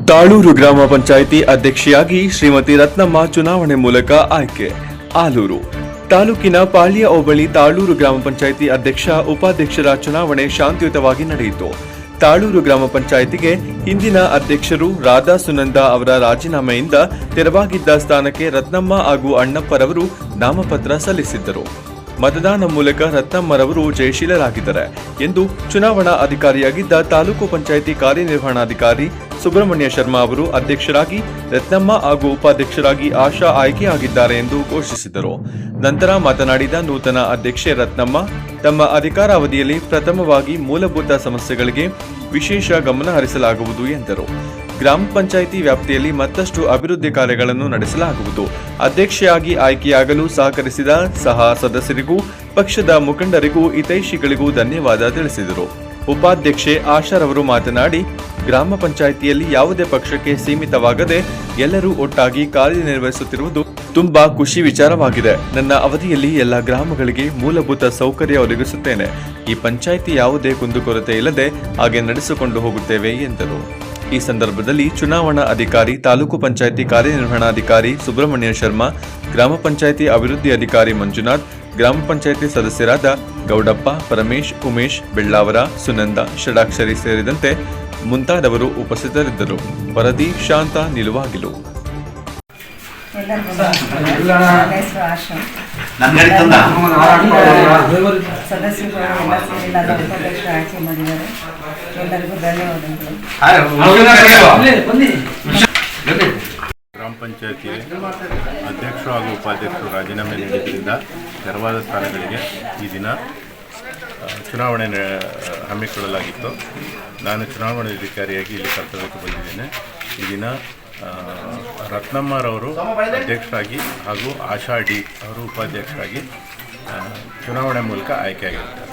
ತಾಳೂರು ಗ್ರಾಮ ಪಂಚಾಯಿತಿ ಅಧ್ಯಕ್ಷೆಯಾಗಿ ಶ್ರೀಮತಿ ರತ್ನಮ್ಮ ಚುನಾವಣೆ ಮೂಲಕ ಆಯ್ಕೆ. ಆಲೂರು ತಾಲೂಕಿನ ಪಾಳ್ಯ ಹೋಬಳಿ ತಾಳೂರು ಗ್ರಾಮ ಪಂಚಾಯಿತಿ ಅಧ್ಯಕ್ಷ ಉಪಾಧ್ಯಕ್ಷರ ಚುನಾವಣೆ ಶಾಂತಿಯುತವಾಗಿ ನಡೆಯಿತು. ತಾಳೂರು ಗ್ರಾಮ ಪಂಚಾಯಿತಿಗೆ ಹಿಂದಿನ ಅಧ್ಯಕ್ಷರು ರಾಧಾ ಸುನಂದ ಅವರ ರಾಜೀನಾಮೆಯಿಂದ ತೆರವಾಗಿದ್ದ ಸ್ಥಾನಕ್ಕೆ ರತ್ನಮ್ಮ ಹಾಗೂ ಅಣ್ಣಪ್ಪರವರು ನಾಮಪತ್ರ ಸಲ್ಲಿಸಿದ್ದರು. ಮತದಾನ ಮೂಲಕ ರತ್ನಮ್ಮರವರು ಜಯಶೀಲರಾಗಿದ್ದಾರೆ ಎಂದು ಚುನಾವಣಾ ಅಧಿಕಾರಿಯಾಗಿದ್ದ ತಾಲೂಕು ಪಂಚಾಯಿತಿ ಕಾರ್ಯನಿರ್ವಹಣಾಧಿಕಾರಿ ಸುಬ್ರಹ್ಮಣ್ಯ ಶರ್ಮಾ ಅವರು ಅಧ್ಯಕ್ಷರಾಗಿ ರತ್ನಮ್ಮ ಹಾಗೂ ಉಪಾಧ್ಯಕ್ಷರಾಗಿ ಆಶಾ ಆಯ್ಕೆಯಾಗಿದ್ದಾರೆ ಎಂದು ಘೋಷಿಸಿದರು. ನಂತರ ಮಾತನಾಡಿದ ನೂತನ ಅಧ್ಯಕ್ಷೆ ರತ್ನಮ್ಮ, ತಮ್ಮ ಅಧಿಕಾರಾವಧಿಯಲ್ಲಿ ಪ್ರಥಮವಾಗಿ ಮೂಲಭೂತ ಸಮಸ್ಯೆಗಳಿಗೆ ವಿಶೇಷ ಗಮನ ಹರಿಸಲಾಗುವುದು ಎಂದರು. ಗ್ರಾಮ ಪಂಚಾಯಿತಿ ವ್ಯಾಪ್ತಿಯಲ್ಲಿ ಮತ್ತಷ್ಟು ಅಭಿವೃದ್ಧಿ ಕಾರ್ಯಗಳನ್ನು ನಡೆಸಲಾಗುವುದು. ಅಧ್ಯಕ್ಷೆಯಾಗಿ ಆಯ್ಕೆಯಾಗಲು ಸಹಕರಿಸಿದ ಸಹ ಸದಸ್ಯರಿಗೂ ಪಕ್ಷದ ಮುಖಂಡರಿಗೂ ಹಿತೈಷಿಗಳಿಗೂ ಧನ್ಯವಾದ ತಿಳಿಸಿದರು. ಉಪಾಧ್ಯಕ್ಷೆ ಆಶಾರವರು ಮಾತನಾಡಿ, ಗ್ರಾಮ ಪಂಚಾಯಿತಿಯಲ್ಲಿ ಯಾವುದೇ ಪಕ್ಷಕ್ಕೆ ಸೀಮಿತವಾಗದೆ ಎಲ್ಲರೂ ಒಟ್ಟಾಗಿ ಕಾರ್ಯನಿರ್ವಹಿಸುತ್ತಿರುವುದು ತುಂಬಾ ಖುಷಿ ವಿಚಾರವಾಗಿದೆ. ನನ್ನ ಅವಧಿಯಲ್ಲಿ ಎಲ್ಲ ಗ್ರಾಮಗಳಿಗೆ ಮೂಲಭೂತ ಸೌಕರ್ಯ ಒದಗಿಸುತ್ತೇನೆ. ಈ ಪಂಚಾಯಿತಿ ಯಾವುದೇ ಕುಂದುಕೊರತೆ ಇಲ್ಲದೆ ಹಾಗೆ ನಡೆಸಿಕೊಂಡು ಹೋಗುತ್ತೇವೆ ಎಂದರು. ಈ ಸಂದರ್ಭದಲ್ಲಿ ಚುನಾವಣಾ ಅಧಿಕಾರಿ, ತಾಲೂಕು ಪಂಚಾಯಿತಿ ಕಾರ್ಯನಿರ್ವಹಣಾಧಿಕಾರಿ ಸುಬ್ರಹ್ಮಣ್ಯ ಶರ್ಮಾ, ಗ್ರಾಮ ಪಂಚಾಯಿತಿ ಅಭಿವೃದ್ಧಿ ಅಧಿಕಾರಿ ಮಂಜುನಾಥ್, ಗ್ರಾಮ ಪಂಚಾಯಿತಿ ಸದಸ್ಯರಾದ ಗೌಡಪ್ಪ, ಪರಮೇಶ್, ಉಮೇಶ್, ಬೆಳ್ಳಾವರ, ಸುನಂದ, ಷಡಾಕ್ಷರಿ ಸೇರಿದಂತೆ ಮುಂತಾದವರು ಉಪಸ್ಥಿತರಿದ್ದರು. ವರದಿ ಶಾಂತ ನಿಲುವಾಗಿಲು. ಗ್ರಾಮ ಪಂಚಾಯತಿ ಅಧ್ಯಕ್ಷರು ಹಾಗೂ ಉಪಾಧ್ಯಕ್ಷರು ರಾಜೀನಾಮೆ ನೀಡಿದ್ದರಿಂದ ತೆರವಾದ ಸ್ಥಾನಗಳಿಗೆ ಈ ದಿನ ಚುನಾವಣೆ ಹಮ್ಮಿಕೊಳ್ಳಲಾಗಿತ್ತು. ನಾನು ಚುನಾವಣಾಧಿಕಾರಿಯಾಗಿ ಇಲ್ಲಿ ಕರ್ತವ್ಯಕ್ಕೆ ಬಂದಿದ್ದೇನೆ. ಈ ದಿನ ರತ್ನಮ್ಮರವರು ಅಧ್ಯಕ್ಷರಾಗಿ ಹಾಗೂ ಆಶಾ ಡಿ ಅವರು ಉಪಾಧ್ಯಕ್ಷರಾಗಿ ಚುನಾವಣೆ ಮೂಲಕ ಆಯ್ಕೆಯಾಗಿದ್ದಾರೆ.